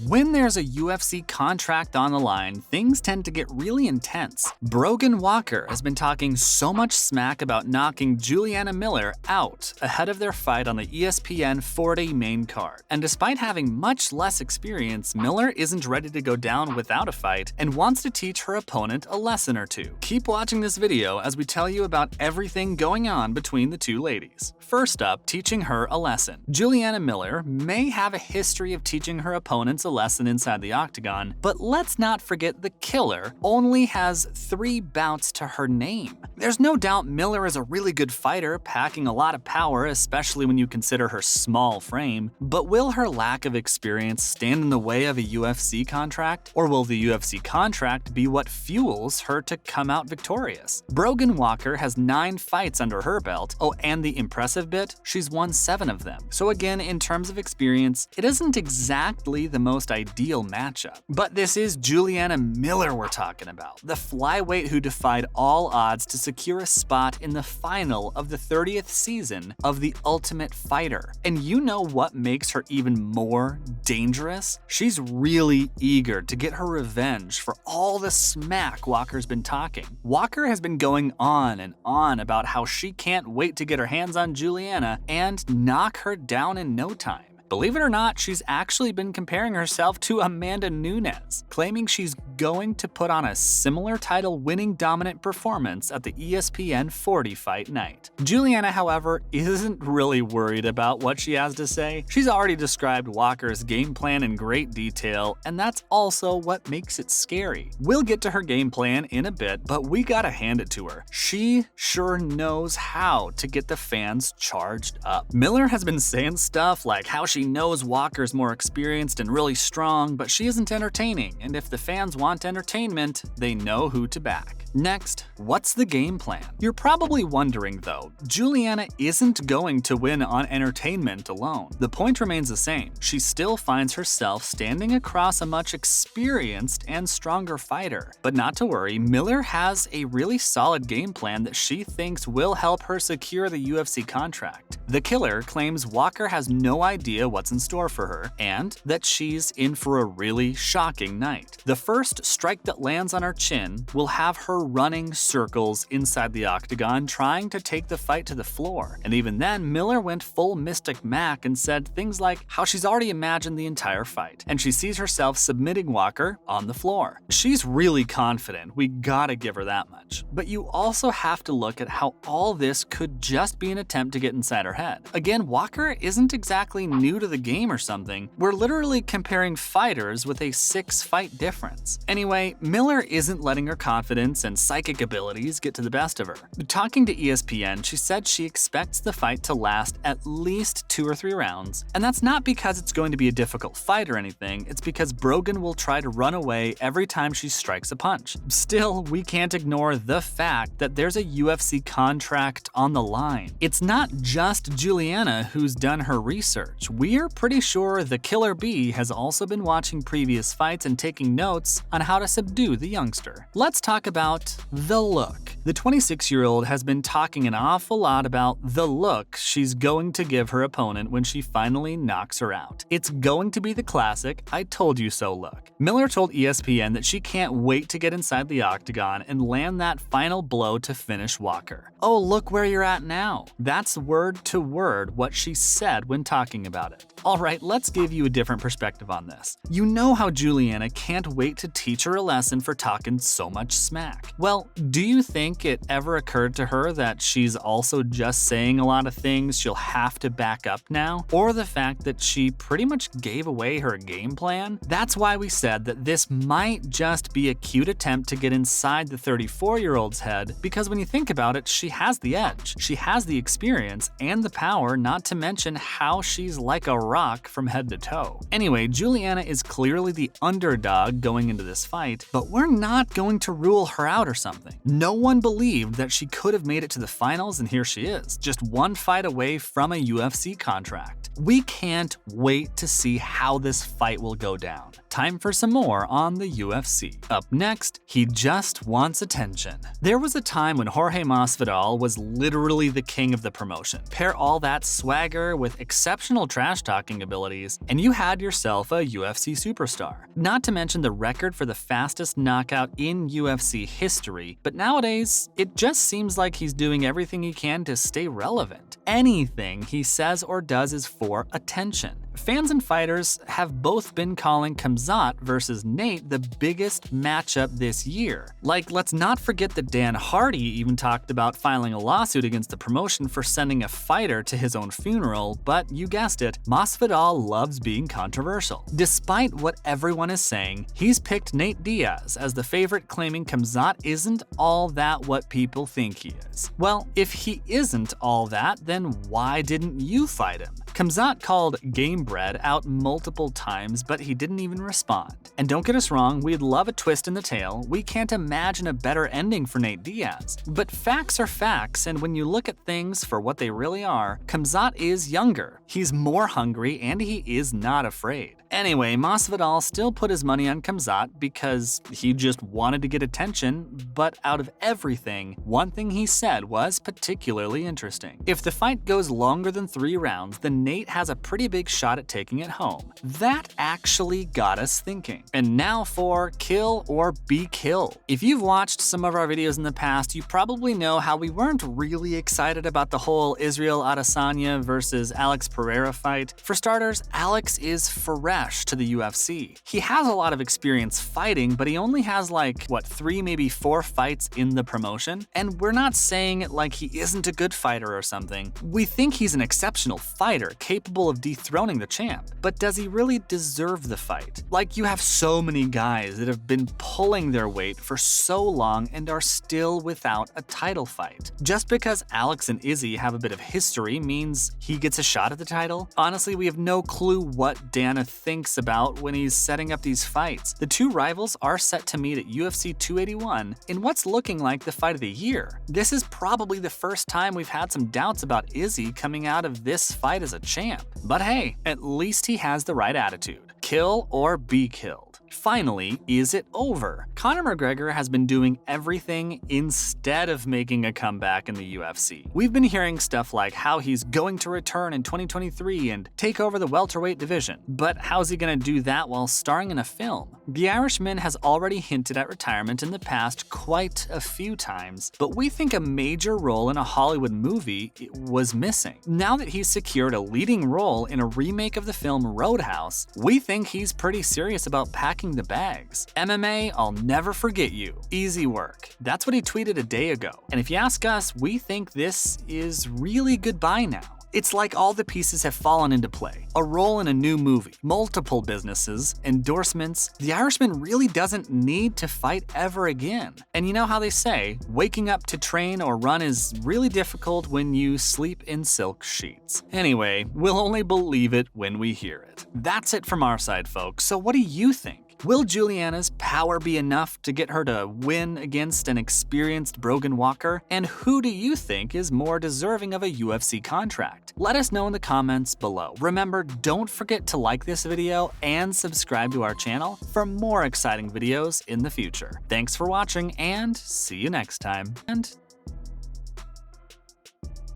When there's a UFC contract on the line, things tend to get really intense. Brogan Walker has been talking so much smack about knocking Juliana Miller out ahead of their fight on the ESPN 4-day main card. And despite having much less experience, Miller isn't ready to go down without a fight and wants to teach her opponent a lesson or two. Keep watching this video as we tell you about everything going on between the two ladies. First up, teaching her a lesson. Juliana Miller may have a history of teaching her opponents a lesson inside the octagon, but let's not forget the killer only has 3 bouts to her name. There's no doubt Miller is a really good fighter, packing a lot of power, especially when you consider her small frame, but will her lack of experience stand in the way of a UFC contract? Or will the UFC contract be what fuels her to come out victorious? Brogan Walker has 9 fights under her belt. Oh, and the impressive bit, she's won 7 of them. So again, in terms of experience, it isn't exactly the most ideal matchup. But this is Juliana Miller we're talking about, the flyweight who defied all odds to secure a spot in the final of the 30th season of The Ultimate Fighter. And you know what makes her even more dangerous? She's really eager to get her revenge for all the smack Walker's been talking. Walker has been going on and on about how she can't wait to get her hands on Juliana and knock her down in no time. Believe it or not, she's actually been comparing herself to Amanda Nunes, claiming she's going to put on a similar title-winning dominant performance at the ESPN 40 fight night. Juliana, however, isn't really worried about what she has to say. She's already described Walker's game plan in great detail, and that's also what makes it scary. We'll get to her game plan in a bit, but we gotta hand it to her. She sure knows how to get the fans charged up. Miller has been saying stuff like how she knows Walker's more experienced and really strong, but she isn't entertaining, and if the fans want entertainment, they know who to back. Next, what's the game plan? You're probably wondering though, Juliana isn't going to win on entertainment alone. The point remains the same. She still finds herself standing across a much experienced and stronger fighter. But not to worry, Miller has a really solid game plan that she thinks will help her secure the UFC contract. The killer claims Walker has no idea what's in store for her, and that she's in for a really shocking night. The first strike that lands on her chin will have her running circles inside the octagon trying to take the fight to the floor. And even then, Miller went full Mystic Mac and said things like how she's already imagined the entire fight, and she sees herself submitting Walker on the floor. She's really confident, we gotta give her that much. But you also have to look at how all this could just be an attempt to get inside her head. Again, Walker isn't exactly new to the game or something. We're literally comparing fighters with a 6-fight difference. Anyway, Miller isn't letting her confidence and psychic abilities get to the best of her. Talking to ESPN, she said she expects the fight to last at least 2 or 3 rounds, and that's not because it's going to be a difficult fight or anything, it's because Brogan will try to run away every time she strikes a punch. Still, we can't ignore the fact that there's a UFC contract on the line. It's not just Juliana who's done her research. We're pretty sure the Killer Bee has also been watching previous fights and taking notes on how to subdue the youngster. Let's talk about the look. The 26-year-old has been talking an awful lot about the look she's going to give her opponent when she finally knocks her out. It's going to be the classic "I told you so" look. Miller told ESPN that she can't wait to get inside the octagon and land that final blow to finish Walker. Oh, look where you're at now. That's word to word what she said when talking about it. Alright, let's give you a different perspective on this. You know how Juliana can't wait to teach her a lesson for talking so much smack. Well, do you think it ever occurred to her that she's also just saying a lot of things she'll have to back up now? Or the fact that she pretty much gave away her game plan? That's why we said that this might just be a cute attempt to get inside the 34-year-old's head, because when you think about it, she has the edge. She has the experience and the power, not to mention how she's like a rock from head to toe. Anyway, Juliana is clearly the underdog going into this fight, but we're not going to rule her out or something. No one believed that she could have made it to the finals, and here she is, just 1 fight away from a UFC contract. We can't wait to see how this fight will go down. Time for some more on the UFC. Up next, he just wants attention. There was a time when Jorge Masvidal was literally the king of the promotion. Pair all that swagger with exceptional trash trash-talking abilities, and you had yourself a UFC superstar. Not to mention the record for the fastest knockout in UFC history, but nowadays, it just seems like he's doing everything he can to stay relevant. Anything he says or does is for attention. Fans and fighters have both been calling Khamzat versus Nate the biggest matchup this year. Like, let's not forget that Dan Hardy even talked about filing a lawsuit against the promotion for sending a fighter to his own funeral, but you guessed it, Masvidal loves being controversial. Despite what everyone is saying, he's picked Nate Diaz as the favorite, claiming Khamzat isn't all that what people think he is. Well, if he isn't all that, then why didn't you fight him? Khamzat called Gamebred out multiple times, but he didn't even respond. And don't get us wrong, we'd love a twist in the tale. We can't imagine a better ending for Nate Diaz. But facts are facts, and when you look at things for what they really are, Khamzat is younger. He's more hungry, and he is not afraid. Anyway, Masvidal still put his money on Khamzat because he just wanted to get attention, but out of everything, one thing he said was particularly interesting. If the fight goes longer than 3 rounds, then Nate has a pretty big shot at taking it home. That actually got us thinking. And now for kill or be killed. If you've watched some of our videos in the past, you probably know how we weren't really excited about the whole Israel Adesanya versus Alex Pereira fight. For starters, Alex is fresh to the UFC. He has a lot of experience fighting, but he only has 3, maybe 4 fights in the promotion. And we're not saying it like he isn't a good fighter or something. We think he's an exceptional fighter, capable of dethroning the champ. But does he really deserve the fight? Like, you have so many guys that have been pulling their weight for so long and are still without a title fight. Just because Alex and Izzy have a bit of history means he gets a shot at the title? Honestly, we have no clue what Dana thinks about when he's setting up these fights. The two rivals are set to meet at UFC 281 in what's looking like the fight of the year. This is probably the first time we've had some doubts about Izzy coming out of this fight as a champ. But hey, at least he has the right attitude. Kill or be killed. Finally, is it over? Conor McGregor has been doing everything instead of making a comeback in the UFC. We've been hearing stuff like how he's going to return in 2023 and take over the welterweight division. But how's he gonna do that while starring in a film? The Irishman has already hinted at retirement in the past quite a few times, but we think a major role in a Hollywood movie was missing. Now that he's secured a leading role in a remake of the film Roadhouse, we think he's pretty serious about packing the bags. MMA, I'll never forget you. Easy work. That's what he tweeted a day ago. And if you ask us, we think this is really goodbye now. It's like all the pieces have fallen into play. A role in a new movie, multiple businesses, endorsements. The Irishman really doesn't need to fight ever again. And you know how they say, waking up to train or run is really difficult when you sleep in silk sheets. Anyway, we'll only believe it when we hear it. That's it from our side, folks. So what do you think? Will Juliana's power be enough to get her to win against an experienced Brogan Walker? And who do you think is more deserving of a UFC contract? Let us know in the comments below. Remember, don't forget to like this video and subscribe to our channel for more exciting videos in the future. Thanks for watching and see you next time. And